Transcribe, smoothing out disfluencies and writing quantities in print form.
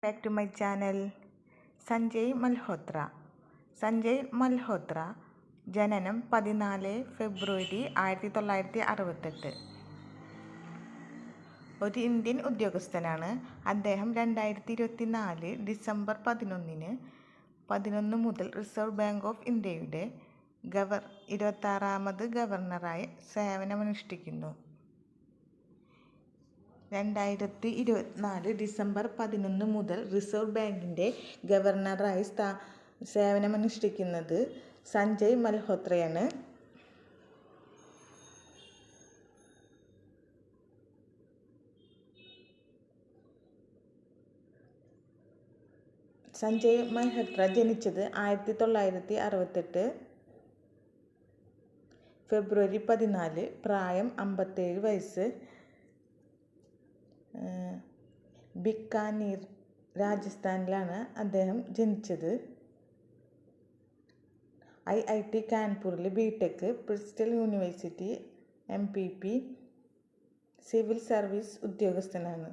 Back to my channel. Sanjay Malhotra ജനനം 14 ഫെബ്രുവരി 1968. ഒരു Indian ഉദ്യോഗസ്ഥനാണ്. അദ്ദേഹം 2024 ഡിസംബർ 11 മുതൽ റിസർവ് ബാങ്ക് ഓഫ് ഇന്ത്യയുടെ 26ാമത് ഗവർണറായി സേവനമനുഷ്ഠിക്കുന്നു. 2024 ഡിസംബർ 11 മുതൽ റിസർവ് ബാങ്കിൻ്റെ ഗവർണറായി സേവനമനുഷ്ഠിക്കുന്നത് സഞ്ജയ് മൽഹോത്രയാണ്. സഞ്ജയ് മൽഹോത്ര ജനിച്ചത് 1968 ഫെബ്രുവരി 14. പ്രായം 57 വയസ്സ്. ബിക്കാനീർ, രാജസ്ഥാനിലാണ് അദ്ദേഹം ജനിച്ചത്. IIT കാൻപൂരിൽ BTech, Bristol university MPP, civil service ഉദ്യോഗസ്ഥനാണ്.